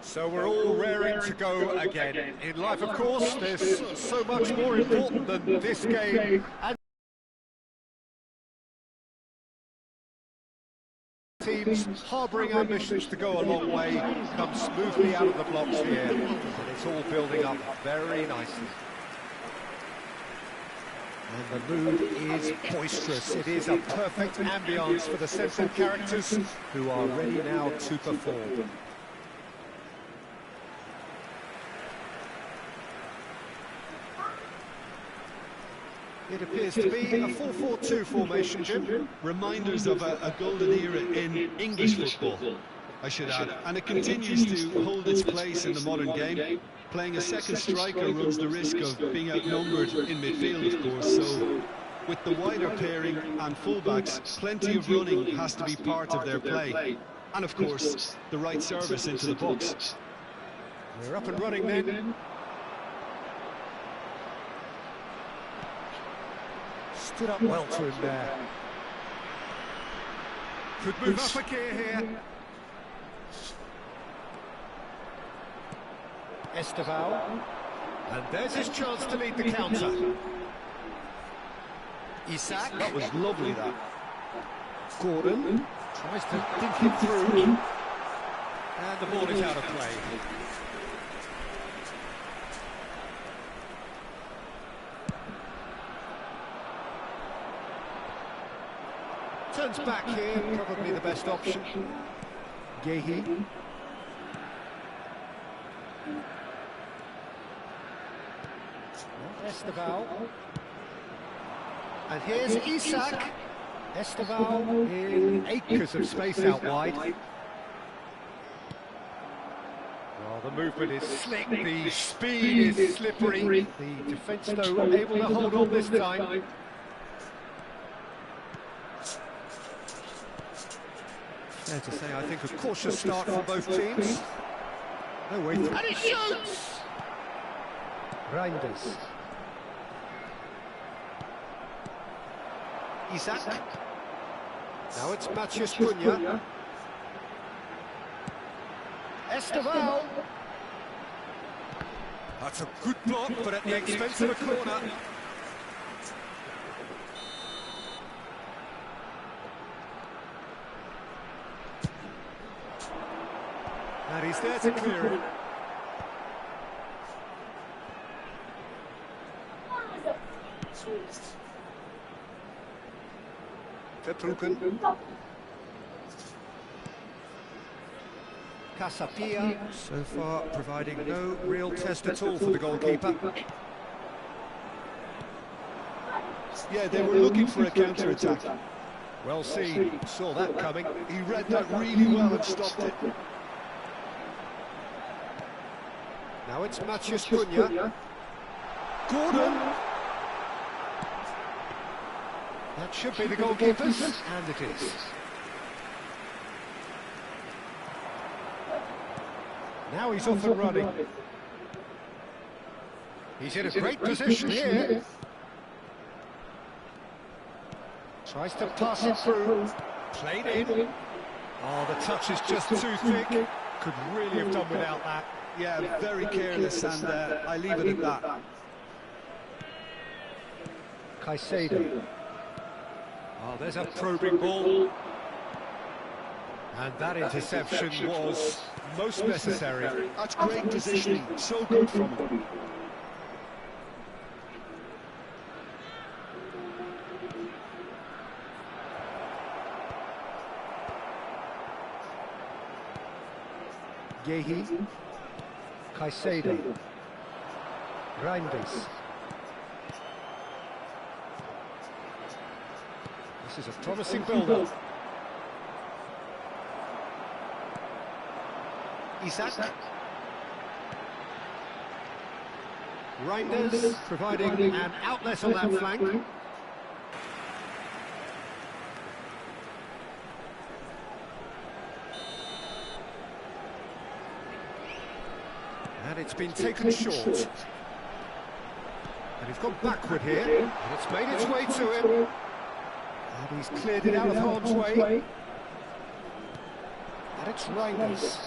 So we're all raring to go again. In life, of course, there's so much more important than this game. And teams harbouring ambitions to go a long way come smoothly out of the blocks here. And it's all building up very nicely. And the mood is boisterous. It is a perfect ambience for the central characters who are ready now to perform. It appears to be a 4-4-2 formation, Jim. Reminders of a golden era in English football, I should add. And it continues to hold its place in the modern game. Playing a second striker runs the risk of being outnumbered in midfield, of course. So, with the wider pairing and fullbacks, plenty of running has to be part of their play. And, of course, the right service into the box. We're up and running then. Stood up well to him there. Could move up a gear here. Esteval. And there's his chance to lead the counter. Isak. That was lovely, that. Gordon tries to dink it through. And the ball is out of play. Turns back here, probably the best option. Gehi. Esteval. And here's Isak. Esteval in acres of space out wide. Well, the movement is slick, the speed is slippery. The defence, though, able to hold on this time. Fair to say, I think, a cautious start for both teams. No way through. And he shoots! Reinders. Isak. Now it's Matheus Cunha. Esteval. That's a good block, but at the expense of a corner. And he's there to clear it. Vertroeken. Casapia, so far providing no real test at all for the goalkeeper. Yeah, they were looking for a counter-attack. Well seen, saw that coming. He read that really well and stopped it. Now it's Matheus Cunha. Gordon. That should be the goalkeepers, and it is. Now he's off and running. He's in a great position here. Tries to pass it through. Played in. Oh, the touch is just too thick. Could really have done without that. Yeah, very careless, and I leave it at that. Caicedo. Oh, there's a probing ball. And that interception was most necessary. That's great positioning, so good from him. Gehi. Caicedo. Reinders. This is a promising build-up. Isak. Reinders providing an outlet on that flank. And it's been taken short. And he's gone backward here, and it's made its way to him. And he's cleared it out of harm's way. And it's Reinders.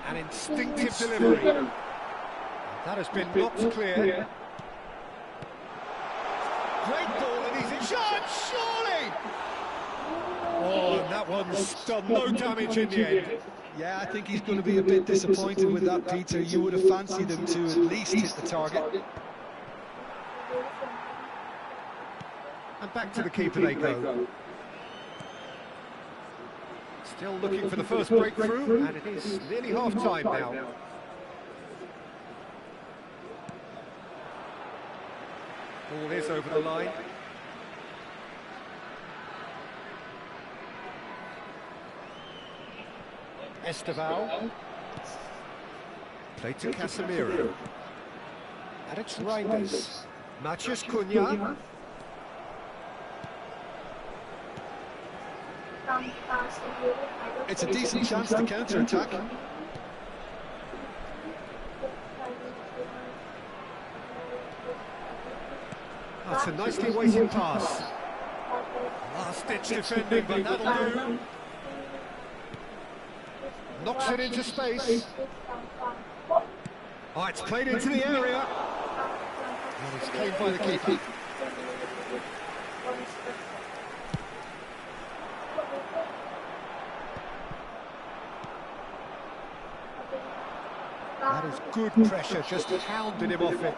An instinctive delivery. And that has been knocked clear. Great ball, and he's in charge, surely! Oh, and that one's done no damage in the end. Yeah, I think he's going to be a bit disappointed with that, Peter. You would have fancied him to at least hit the target. And back to the keeper they go. Still looking for the first breakthrough, and it is nearly half-time now. Ball is over the line. Esteval. Played to Casemiro. And it's Reinders. Matheus Cunha. It's a decent chance to counter-attack. That's a nicely weighted pass. Last-ditch defending, but that'll do. Knocks it into space. Oh, it's played into the area. And it's claimed by the keeper. That is good pressure, just hounded him off it.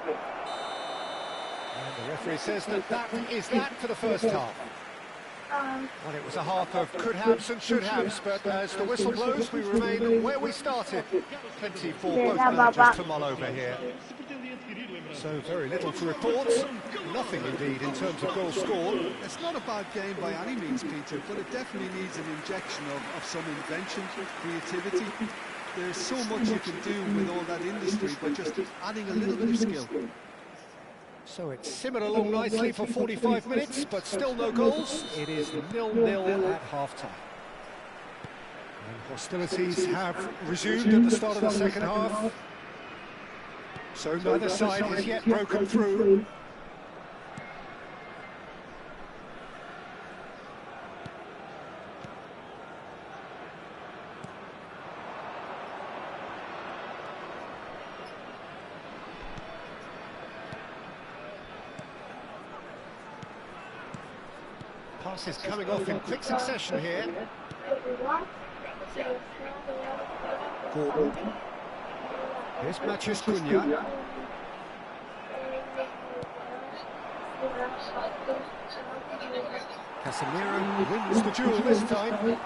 And the referee says that is that for the first half. Well, it was a half of could-haves and should-haves, but as the whistle blows, we remain where we started. Plenty for both managers to mull over here. So very little to report. Nothing, indeed, in terms of goals scored. It's not a bad game by any means, Peter, but it definitely needs an injection of some invention, creativity. There's so much you can do with all that industry, but just adding a little bit of skill. So it's simmered along nicely for 45 minutes, but still no goals. It is 0-0 at half-time. And hostilities have resumed at the start of the second half. So neither side has yet broken through. Passes coming off in quick succession here. Gordon. Here's Matheus Cunha. Casemiro wins the duel this time.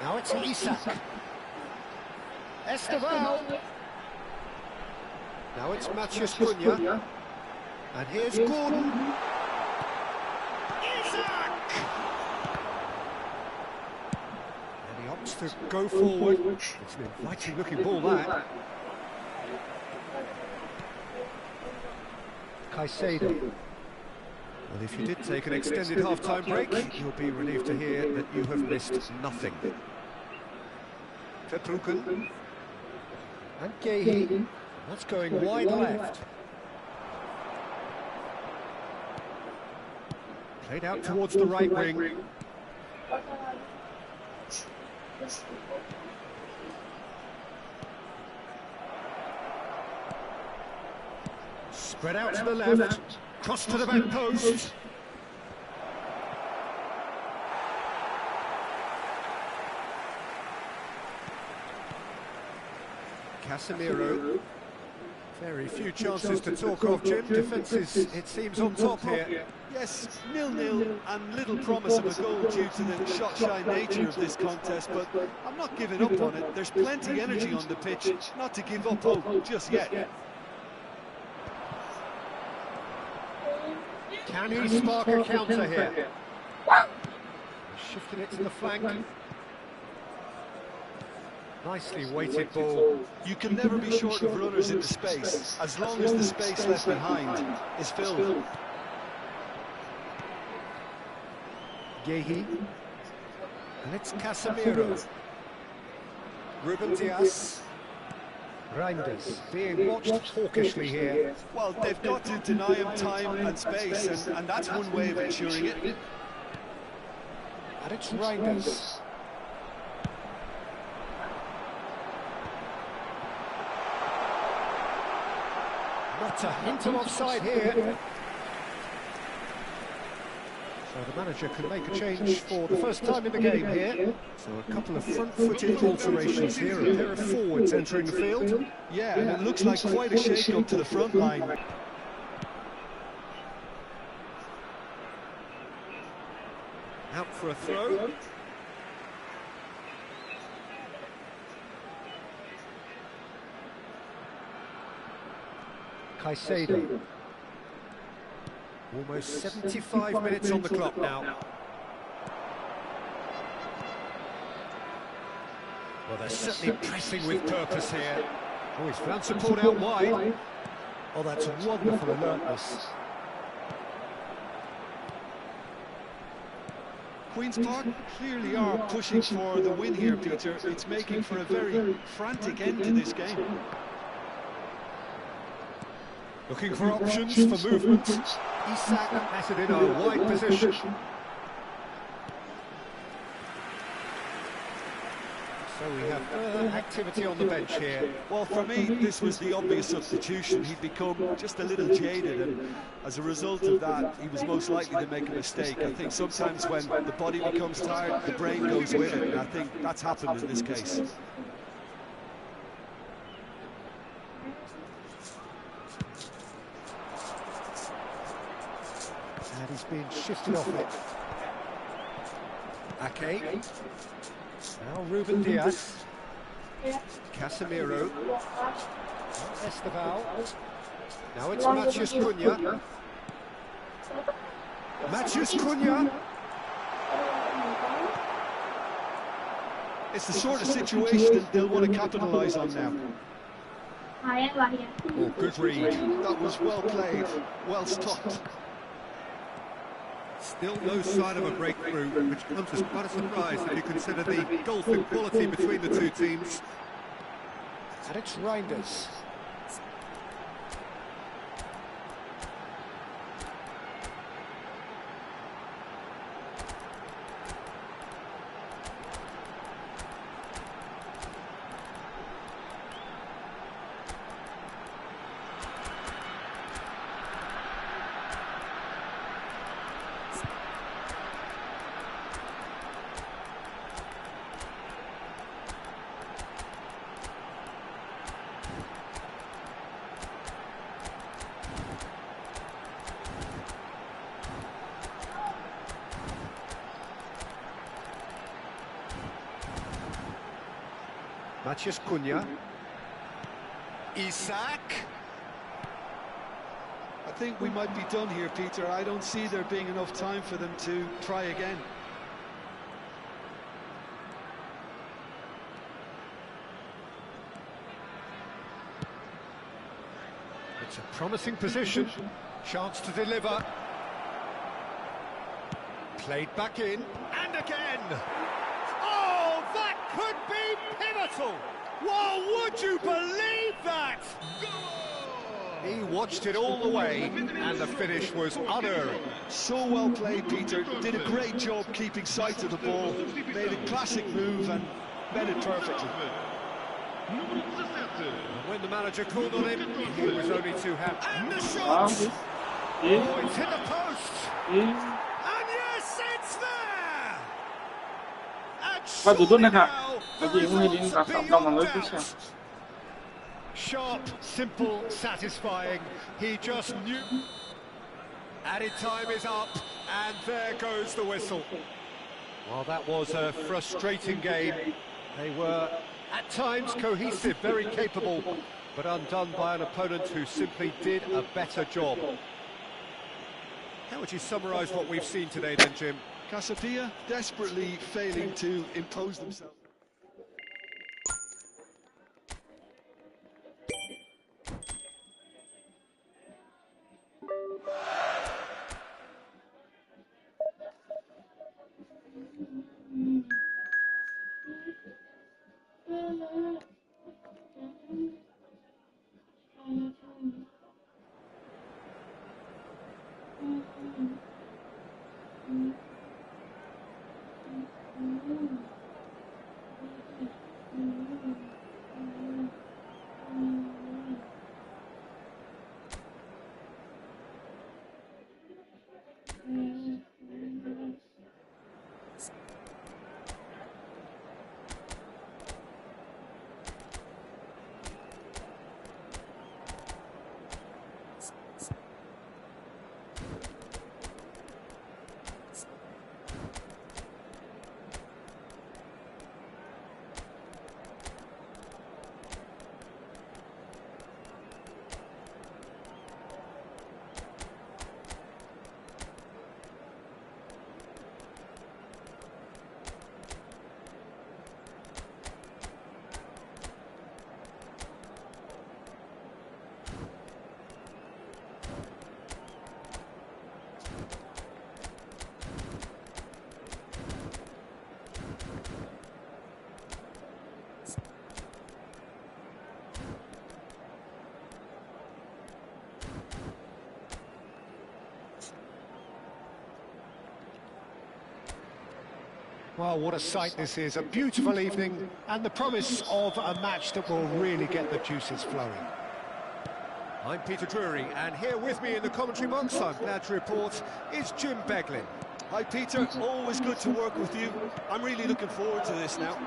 Now it's Isak. Esteval. Now it's Matheus Cunha. And here's Gordon. And he opts to go forward. It's an inviting looking ball, that. Caicedo. Well, if you did take an extended half-time break, you'll be relieved to hear that you have missed nothing. Vertruken. And Gehi. That's going wide left. Played out towards the right wing. Spread out to the left. Cross to the back post. Casemiro. Very few chances to talk of, Jim. Defence is, it seems, on top here. Yes, 0-0 and little promise of a goal due to the shot-shy nature of this contest, but I'm not giving up on it. There's plenty energy on the pitch, not to give up hope just yet. Can he spark a counter here? Shifting it to the flank. Nicely weighted ball. You can never be short of runners in the space, as long as the space left behind is filled. Gehi. And it's Casemiro. Ruben Dias. Reinders being watched hawkishly here. Well, they've got to deny him time and space, and that's one way of ensuring it. And it's Reinders. But a hint of offside here. So the manager can make a change for the first time in the game here. So a couple of front-footed alterations here, a pair of forwards entering the field. Yeah, and it looks like quite a shake-up to the front line. Out for a throw. Caicedo. Almost 75 minutes on the clock now. Well, they're certainly pressing with purpose here. Oh, he's found support out wide. Oh, that's wonderful alertness. Queen's Park clearly are pushing for the win here, Peter. It's making for a very frantic end to this game. Looking for options for movement. Isak has it in a wide position. So we have activity on the bench here. Well, for me, this was the obvious substitution. He'd become just a little jaded, and as a result of that, he was most likely to make a mistake. I think sometimes when the body becomes tired, the brain goes with it, and I think that's happened in this case. And he's being shifted off it. Ake. Now Ruben Diaz. Casemiro. Esteval. Now it's Matheus Cunha. Matheus Cunha. It's the sort of situation they'll want to capitalise on now. Oh, good read. That was well played, well stopped. Still no sign of a breakthrough, which comes as quite a surprise if you consider the gulf in quality between the two teams. And it's Reinders. Matheus Cunha. Isak. I think we might be done here, Peter. I don't see there being enough time for them to try again. It's a promising position. Chance to deliver. Played back in. And again. Oh, that could be pivotal. Well, would you believe that? He watched it all the way, and the finish was unerring. So well played, Peter. Did a great job keeping sight of the ball. Made a classic move and met it perfectly. When the manager called on him, he was only too happy. And the shot! Oh, it's hit the post! And yes, it's there! And surely now, the results are beyond doubt. Sharp, simple, satisfying. He just knew. Added time is up, and there goes the whistle. Well, that was a frustrating game. They were, at times, cohesive, very capable, but undone by an opponent who simply did a better job. How would you summarise what we've seen today then, Jim? Casapia desperately failing to impose themselves. Well, what a sight this is. A beautiful evening and the promise of a match that will really get the juices flowing. I'm Peter Drury, and here with me in the commentary box, I'm glad to report, is Jim Beglin. Hi Peter, always good to work with you. I'm really looking forward to this now.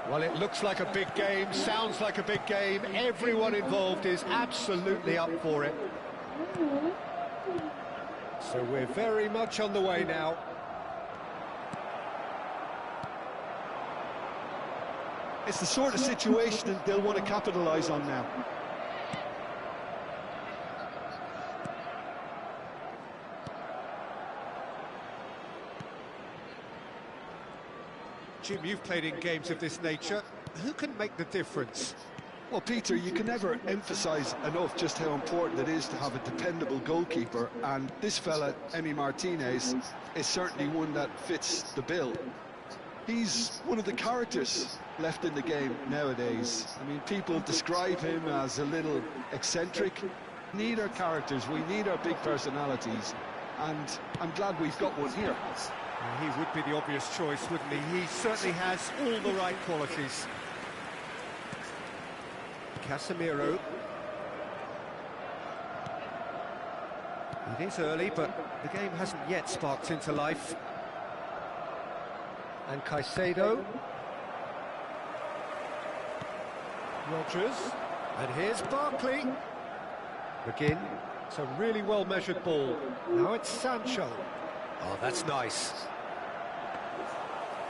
Well, it looks like a big game, sounds like a big game. Everyone involved is absolutely up for it. So we're very much on the way now. It's the sort of situation they'll want to capitalise on now. Jim, you've played in games of this nature. Who can make the difference? Well, Peter, you can never emphasise enough just how important it is to have a dependable goalkeeper, and this fella, Emi Martinez, is certainly one that fits the bill. He's one of the characters left in the game nowadays. I mean, people describe him as a little eccentric. We need our characters, we need our big personalities, and I'm glad we've got one here. He would be the obvious choice, wouldn't he? He certainly has all the right qualities. Casemiro. It is early, but the game hasn't yet sparked into life. And Caicedo. Rodgers. And here's Barkley. McGinn. It's a really well-measured ball. Now it's Sancho. Oh, that's nice.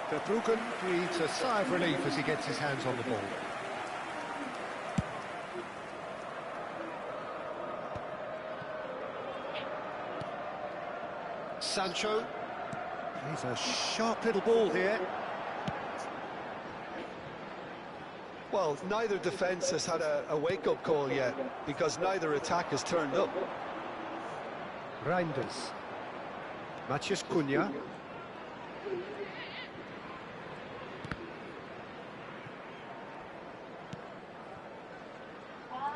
Verbruggen breathes a sigh of relief as he gets his hands on the ball. Sancho. He's a sharp little ball here. Well, neither defence has had a wake-up call yet, because neither attack has turned up. Reinders. Matheus Cunha.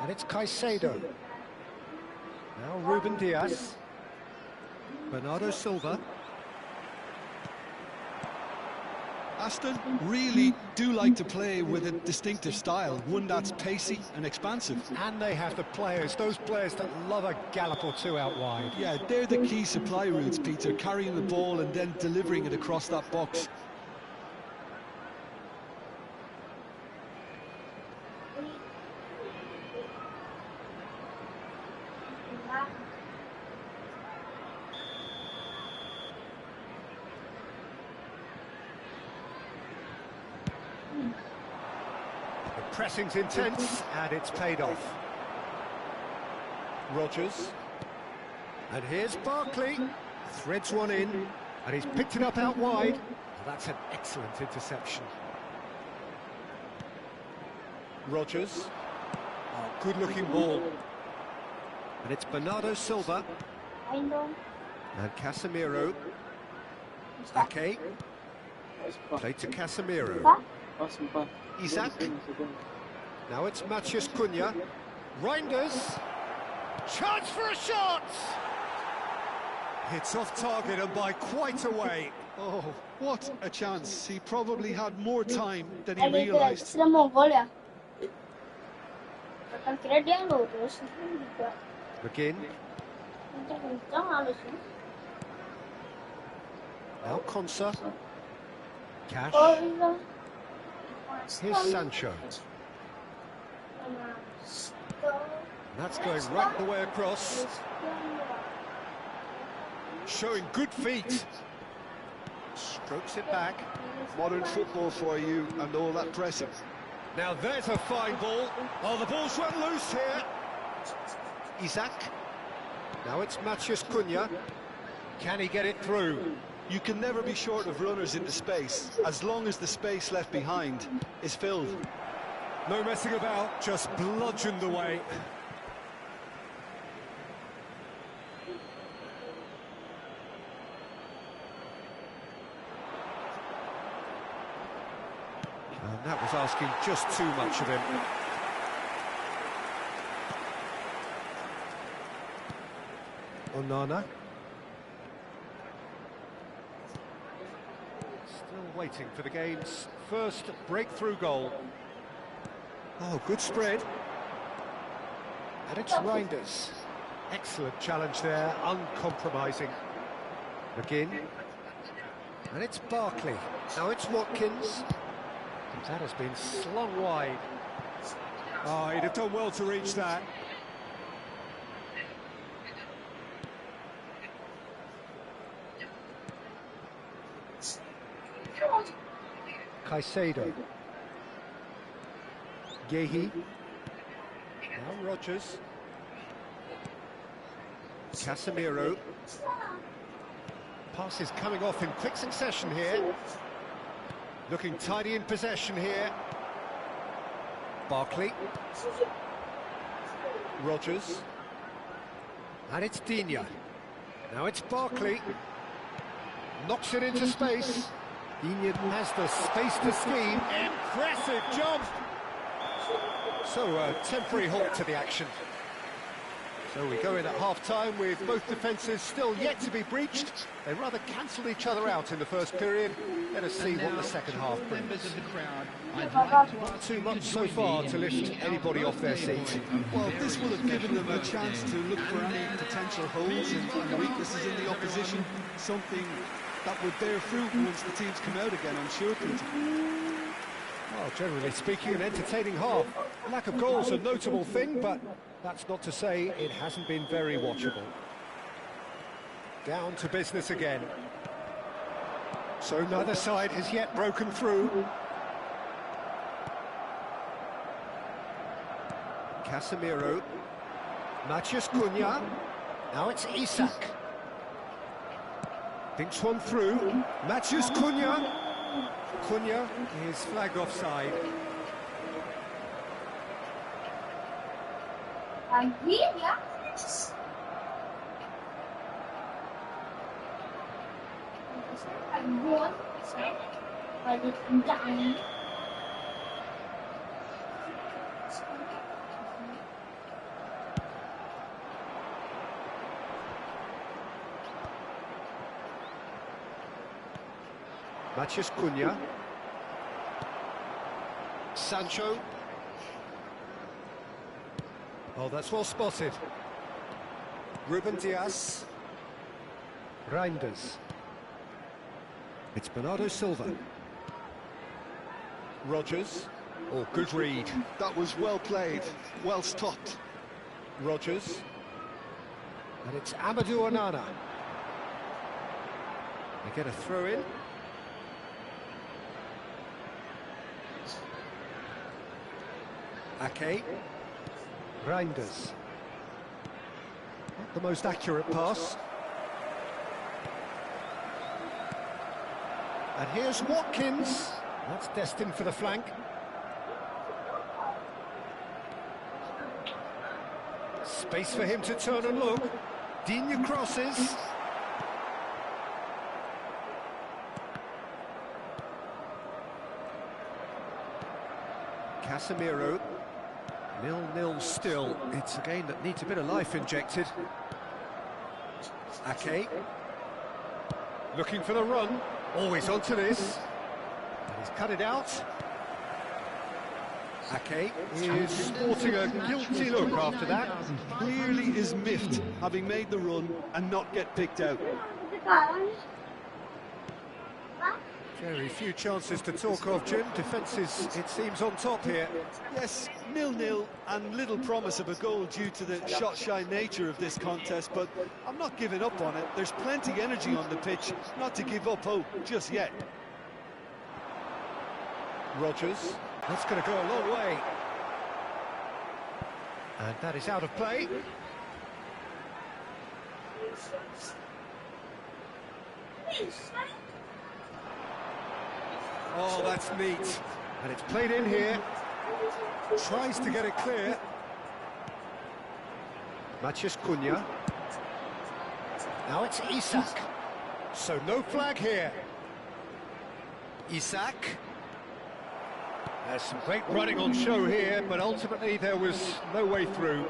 And it's Caicedo. Now Ruben Diaz. Bernardo Silva. Aston really do like to play with a distinctive style, one that's pacey and expansive. And they have the players, those players that love a gallop or two out wide. Yeah, they're the key supply routes, Peter, carrying the ball and then delivering it across that box. The pressing's intense, and it's paid off. Rodgers. And here's Barkley. Threads one in, and he's picked it up out wide. Well, that's an excellent interception. Rodgers. Oh, good-looking ball. And it's Bernardo Silva. And Casemiro. Ake. Played to Casemiro. Isaac. Now it's Matheus Cunha. Reinders. Chance for a shot! It's off target and by quite a way. Oh, what a chance. He probably had more time than he realised. McGinn. Now Konsa. Cash. Here's Sancho. And that's going right the way across. Showing good feet. Strokes it back. Modern football for you and all that pressing. Now there's a fine ball. Oh, the ball's run loose here. Isaac. Now it's Matheus Cunha. Can he get it through? You can never be short of runners into space, as long as the space left behind is filled. No messing about, just bludgeoned away. And that was asking just too much of him. Onana. waiting for the game's first breakthrough goal. Oh, good spread. And it's Reinders. Excellent challenge there, uncompromising. McGinn. And it's Barkley. Now it's Watkins. That has been slung wide. Oh, he'd have done well to reach that. Caicedo. Gehi. Now Rodgers. Casemiro. Passes coming off in quick succession here. Looking tidy in possession here. Barkley. Rodgers. And it's Digne. Now it's Barkley. Knocks it into space. Digne has the space to scheme. Impressive jump! So a temporary halt to the action. So we go in at half-time with both defences still yet to be breached. They rather cancelled each other out in the first period. Let us see what the second half brings. Not too much so far to lift anybody off their seat. Well, this will have given them a chance to look for any potential holes and weaknesses in the opposition, something that would bear fruit once the teams come out again, I'm sure, Peter. Well, generally speaking, an entertaining half. Lack of goals a notable thing, but that's not to say it hasn't been very watchable. Down to business again. So neither side has yet broken through. Casemiro. Matheus Cunha. Now it's Isak. Thinks one through. Matheus Cunha. Cunha is flagged offside. Matheus Cunha. Sancho. Oh, that's well spotted. Ruben Dias. Reinders. It's Bernardo Silva. Rodgers. Oh, good read. That was well played, well stopped. Rodgers. And it's Amadou Onana. They get a throw in. Ake. Reinders. Not the most accurate pass. And here's Watkins. That's destined for the flank. Space for him to turn and look. Digne crosses. Casemiro. 0-0 still. It's a game that needs a bit of life injected. Ake. Looking for the run. Always onto this. And he's cut it out. Ake is sporting a guilty look after that. Clearly is miffed, having made the run and not get picked out. Very few chances to talk of, Jim. Defence is, it seems, on top here. Yes, 0-0 and little promise of a goal due to the shot-shy nature of this contest, but I'm not giving up on it. There's plenty energy on the pitch, not to give up hope just yet. Rodgers. That's going to go a long way. And that is out of play. Oh, that's neat. And it's played in here. Tries to get it clear. Matheus Cunha. Now it's Isak. So no flag here. Isak. There's some great running on show here, but ultimately there was no way through.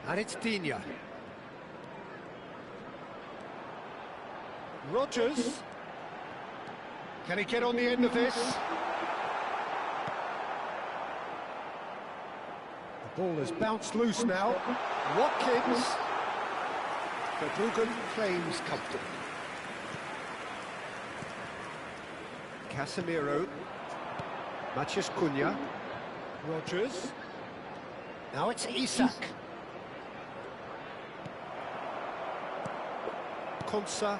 And it's Digne. Rodgers. Can he get on the end of this? The ball has bounced loose now. Watkins. Verbruggen claims comfortably. Casemiro. Matheus Cunha. Rodgers. Now it's Isak. Konsa.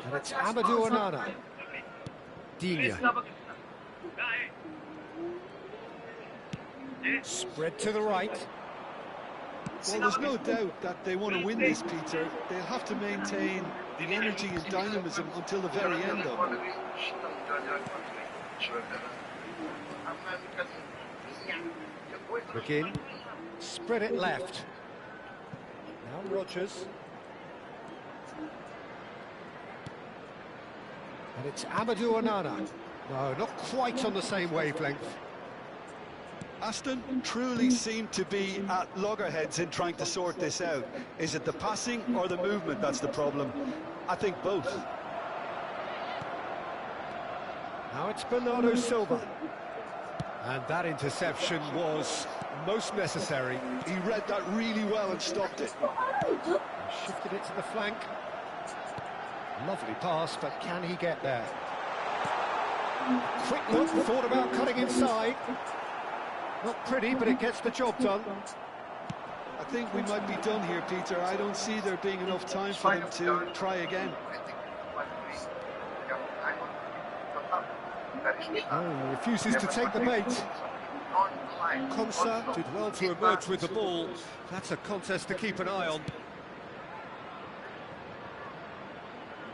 And it's Amadou Onana. Digne. Spread to the right. Well, there's no doubt that they want to win this, Peter. They'll have to maintain the energy and dynamism until the very end, though. McGinn. Spread it left. Now Rodgers. And it's Amadou Onana. No, not quite on the same wavelength. Aston truly seem to be at loggerheads in trying to sort this out. Is it the passing or the movement that's the problem? I think both. Now it's Bernardo Silva. And that interception was most necessary. He read that really well and stopped it. Shifted it to the flank. Lovely pass, but can he get there? Quick look, thought about cutting inside. Not pretty, but it gets the job done. I think we might be done here, Peter. I don't see there being enough time for them to try again. Oh, he refuses to take the bait. Konsa did well to emerge with the ball. That's a contest to keep an eye on.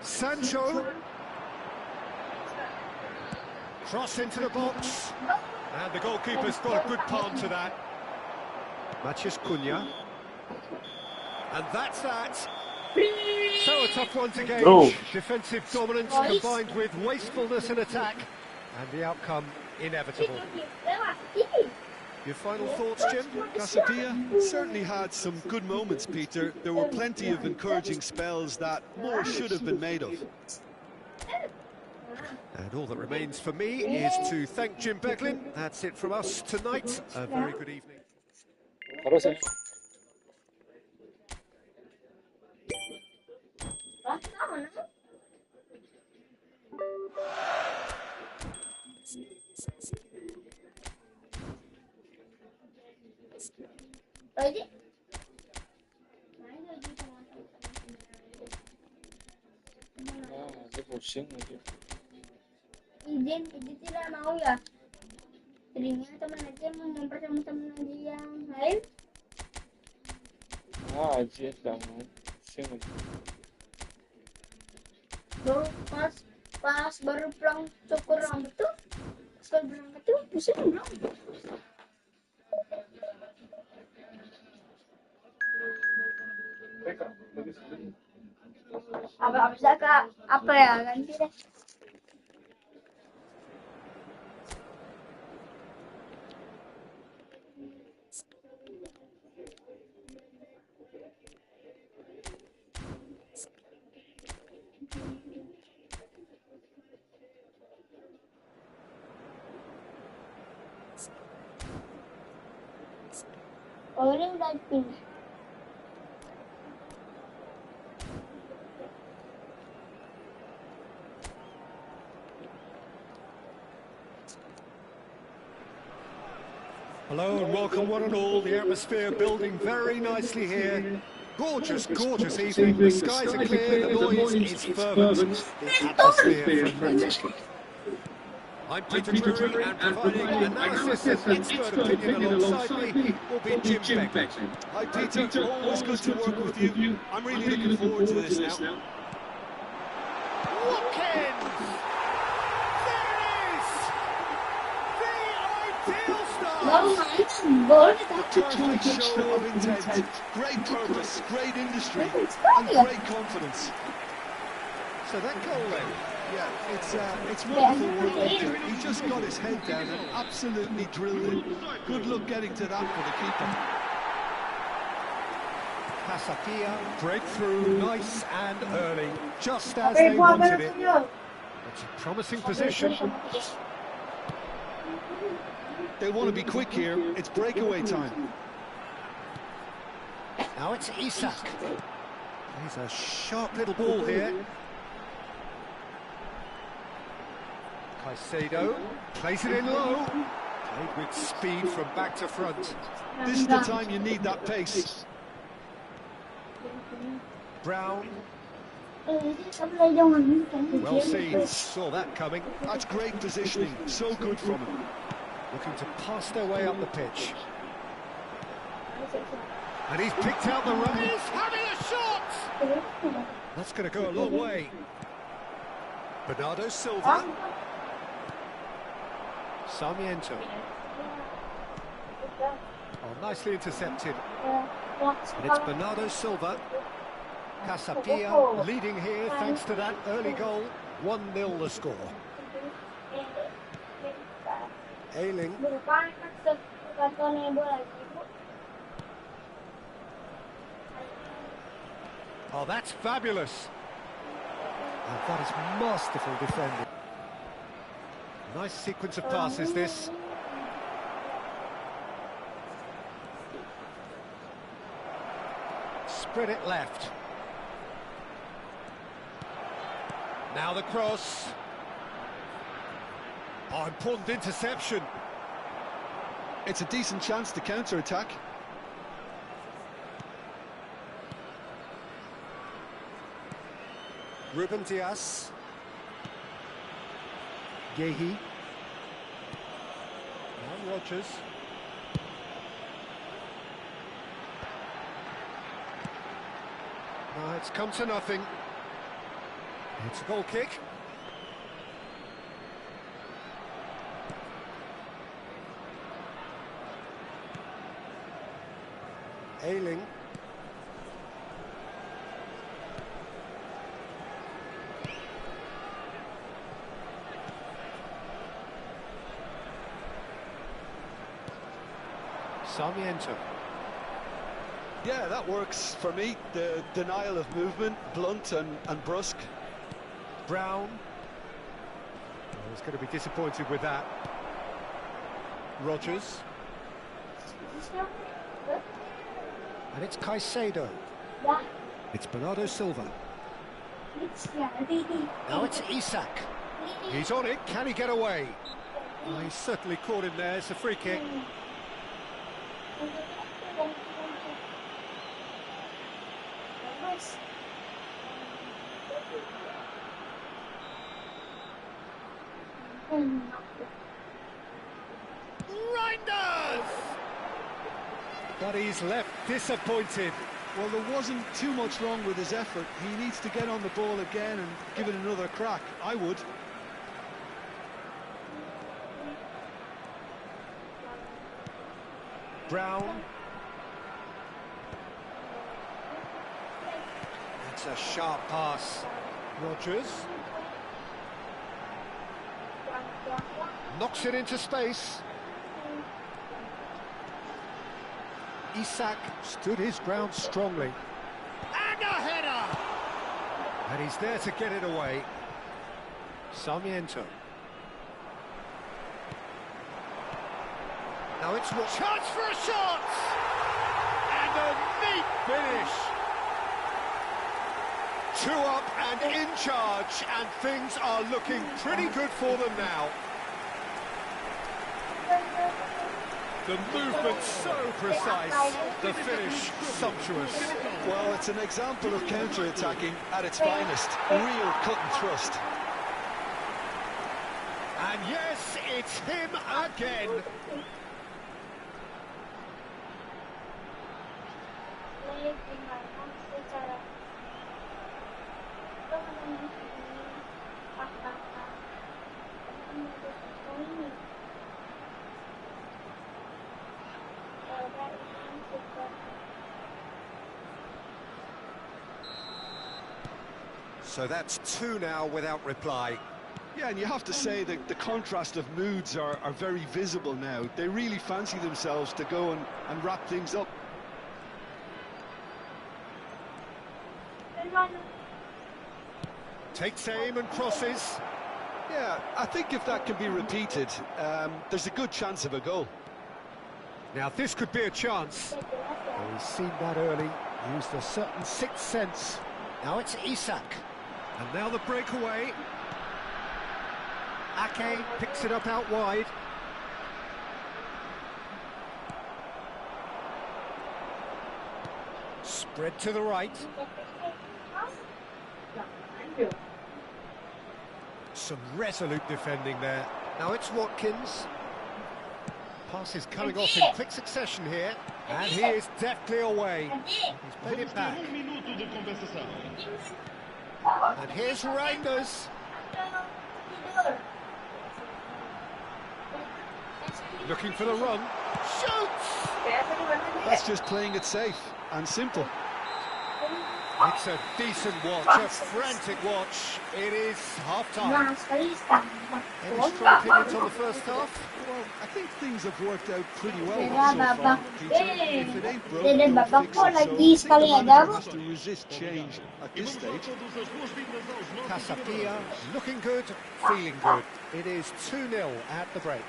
Sancho. Cross into the box. And the goalkeeper's got a good palm to that. Matheus Cunha. And that's that. So a tough one to gauge. Defensive dominance combined with wastefulness in attack. And the outcome inevitable. Your final thoughts, Jim? Casadilla certainly had some good moments, Peter. There were plenty of encouraging spells that more should have been made of. And all that remains for me is to thank Jim Beglin. That's it from us tonight. A very good evening. Izin tidak mau ya. Tadinya teman aja mau mempertemukan teman aja yang lain. Aja kamu sing. Baru pas baru pulang cukur rambut tuh. Pas berangkat tuh pusing belum. Apa bisa kak apa ya ganti deh. Orang udah pindah. Hello and welcome one and all. The atmosphere building very nicely here. Gorgeous, gorgeous evening. The skies are clear, the noise is fervent. The atmosphere frenetic. I'm Peter Drury, and providing analysis and expert opinion alongside me will be Jim Beglin. Hi Peter, always good to work with you. I'm really looking forward to this now. Watkins! There it is! The ideal start! Perfect show of intent, great purpose, great industry, and great confidence. So that goal then. Yeah, it's wonderful work, Peter. He just got his head down and absolutely drilled it. Good luck getting to that for the keeper. Casapia, breakthrough, nice and early, just as they wanted it. It's a promising position. They want to be quick here. It's breakaway time. Now it's Isak. He's a sharp little ball here. Caicedo plays it in low. Played with speed from back to front. This is the time you need that pace. Brown. Well seen, saw that coming. That's great positioning, so good from him. Looking to pass their way up the pitch. And he's picked out the run. He's having a shot! That's going to go a long way. Bernardo Silva. Sarmiento. Oh, nicely intercepted. And it's Bernardo Silva. Casapia leading here thanks to that early goal. 1-0 the score. Ailing. Oh, that's fabulous. And that is masterful defending. Nice sequence of passes, this. Spread it left. Now the cross. Oh, important interception. It's a decent chance to counter-attack. Ruben Diaz. Gehi. Now Rogers. It's come to nothing. It's a goal kick. Ailing. Sarmiento. Yeah, that works for me. The denial of movement, blunt and brusque. Brown. Oh, he's going to be disappointed with that. Rogers. And it's Caicedo. It's Bernardo Silva. Now it's Isak. He's on it. Can he get away? Oh, he's certainly caught him there. It's a free kick. Reinders! But he's left disappointed. Well, there wasn't too much wrong with his effort. He needs to get on the ball again and give it another crack. I would. Brown. That's a sharp pass. Rogers. Knocks it into space. Isak stood his ground strongly. And a header! And he's there to get it away. Sarmiento. Now it's what? Chance for a shot! And a neat finish! 2 up and in charge, and things are looking pretty good for them now. The movement so precise, the finish sumptuous. Well, it's an example of counter-attacking at its finest. Real cut and thrust. And yes, it's him again. So that's 2 now without reply. Yeah, and you have to say that the contrast of moods are very visible now. They really fancy themselves to go and wrap things up. Takes aim and crosses. Yeah, I think if that can be repeated, there's a good chance of a goal. Now this could be a chance. Well, he's seen that early, used a certain sixth sense. Now it's Isak. And now the breakaway. Ake picks it up out wide. Spread to the right. Some resolute defending there. Now it's Watkins. Pass is coming off in quick succession here. And he is deftly away. He's played it back. And here's Reinders. Looking for the run. Shoots! That's just playing it safe and simple. It's a decent watch, a frantic watch. It is half-time. Any strong opinions on the first half? Well, I think things have worked out pretty well so far, Peter. If it ain't broke, don't fix it. So I think the manager has to resist change at this stage. Casapia looking good, feeling good. It is 2-0 at the break.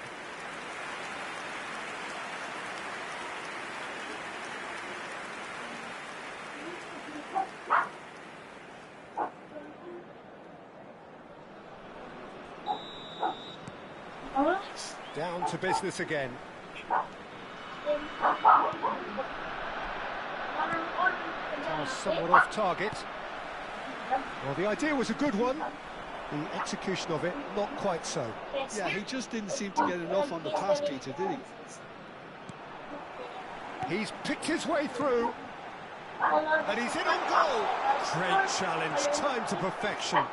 Down to business again. Somewhat off target. Well, the idea was a good one. The execution of it, not quite so. Yeah, he just didn't seem to get enough on the pass, Peter, did he? He's picked his way through. And he's in on goal. Great challenge, time to perfection.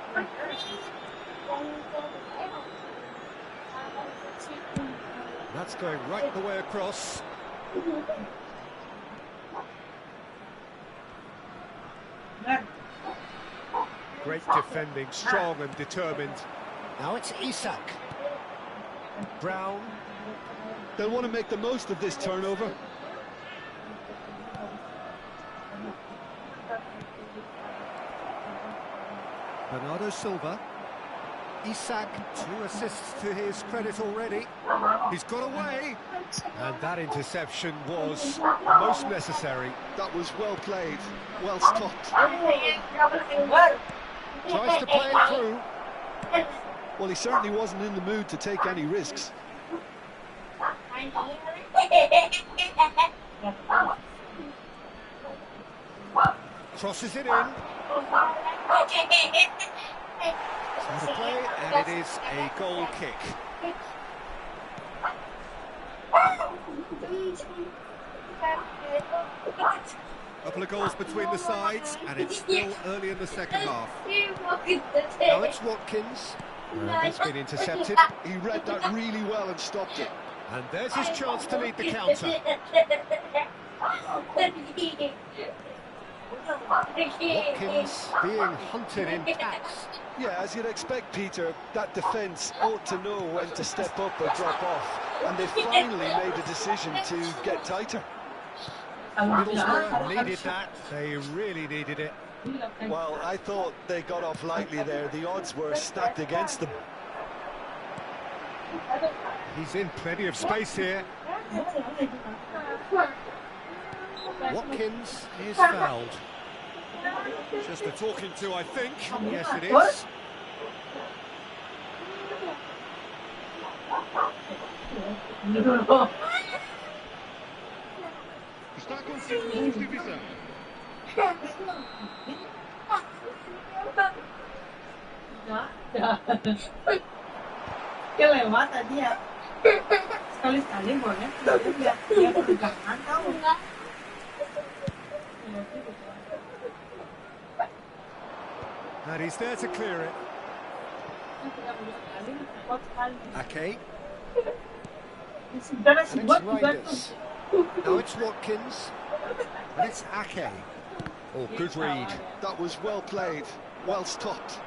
That's going right the way across. Great defending, strong and determined. Now it's Isak. Brown. They'll want to make the most of this turnover. Bernardo Silva. Isak, 2 assists to his credit already. He's got away. And that interception was most necessary. That was well played, well stopped. Tries to play it through. Well, he certainly wasn't in the mood to take any risks. Crosses it in. To play, and it is a goal kick. Couple of goals between the sides, and it's still early in the second half. Now it's Watkins. He's been intercepted. He read that really well and stopped it. And there's his chance to lead the counter. Watkins being hunted in packs. Yeah, as you'd expect, Peter, that defence ought to know when to step up or drop off. And they finally made a decision to get tighter. Middlesbrough needed that. They really needed it. Well, I thought they got off lightly there. The odds were stacked against them. He's in plenty of space here. Watkins is fouled. Just a talking to, I think. Yes, it is. Está acontecendo na divisão. Que levanta dia. Sekali-sekali boleh. Dia pegangan tahu. And he's there to clear it. Ake. And it's Reinders. Now it's Watkins. And it's Ake. Oh, good read. That was well played, well stopped.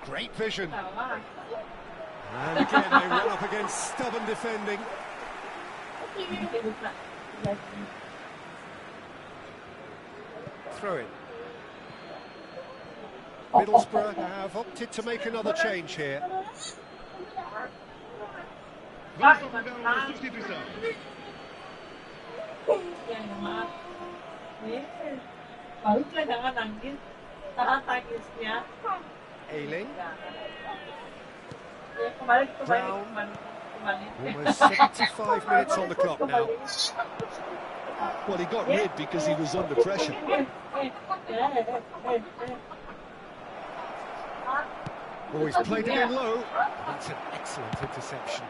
Great vision. And again, they run up against stubborn defending. Throw in. Middlesbrough have opted to make another change here. Ailing. Brown. Almost 75 minutes on the clock now. Well, he got rid because he was under pressure. Oh, he's played it in low. That's an excellent interception.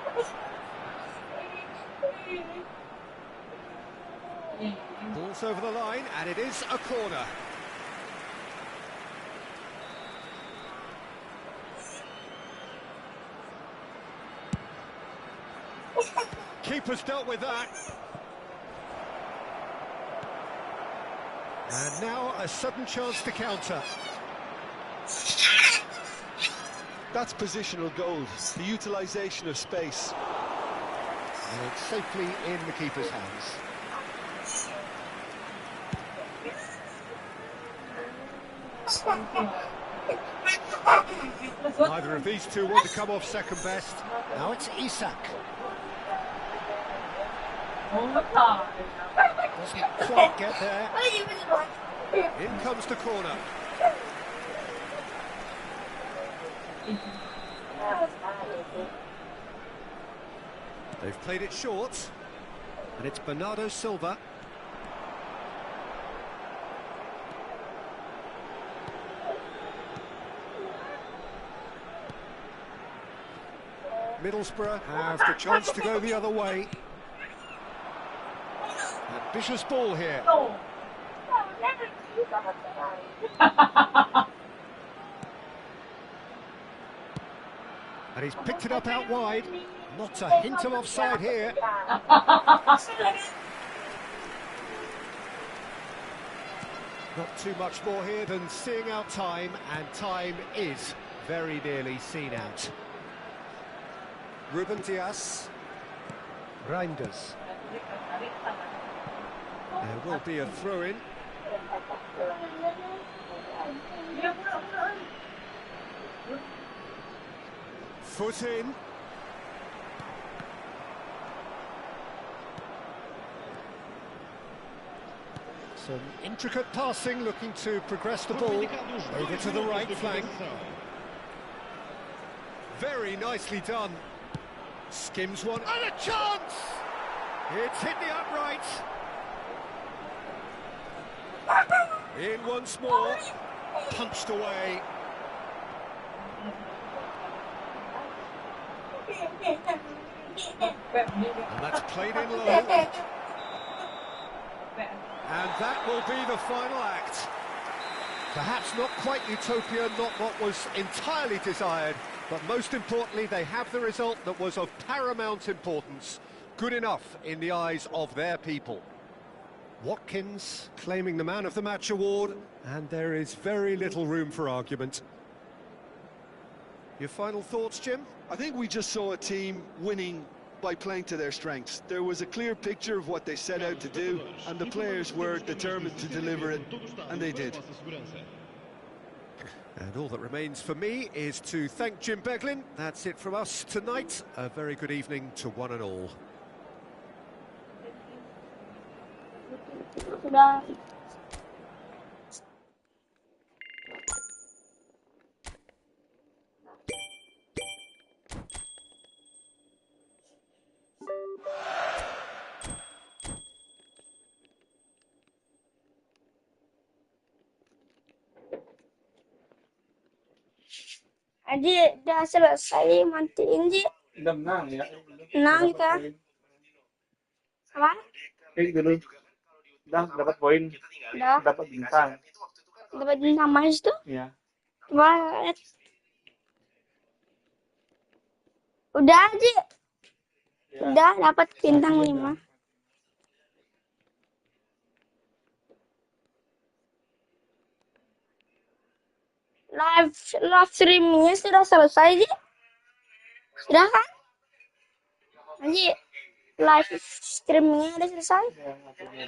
Ball's over the line, and it is a corner. Keeper's dealt with that. And now a sudden chance to counter. That's positional gold, the utilisation of space. And it's safely in the keeper's hands. Neither of these two want to come off second best. Now it's Isak. Doesn't quite get there. In comes the corner. They've played it short, and it's Bernardo Silva. Middlesbrough have the chance to go the other way. Ambitious ball here. And he's picked it up out wide. Not a hint of offside here. Not too much more here than seeing out time, and time is very nearly seen out. Ruben Dias. Reinders. There will be a throw-in. Foot in. Some intricate passing, looking to progress the ball over to the right flank. Very nicely done. Skims one, and a chance! It's hit the upright. In once more, punched away. And that's played in low. And that will be the final act. Perhaps not quite utopia, not what was entirely desired, but most importantly, they have the result that was of paramount importance. Good enough in the eyes of their people. Watkins claiming the Man of the Match award, and there is very little room for argument. Your final thoughts, Jim? I think we just saw a team winning by playing to their strengths. There was a clear picture of what they set out to do, and the players were determined to deliver it, and they did. And all that remains for me is to thank Jim Beglin. That's it from us tonight. A very good evening to one and all. Sudah. Aji, udah selesai mantiin, Ji. Udah menang ya. Menang kita. Apa? Kayak gitu dulu. Udah dapat poin. Udah. Dapat bintang. Dapat bintang manis tuh? Iya. Coba lihat. Udah, Ji. Ya. Udah dapat bintang 5. Live streamingnya sudah selesai, Ji. Sudah kan? Ji. live streamingnya udah selesai. Ya,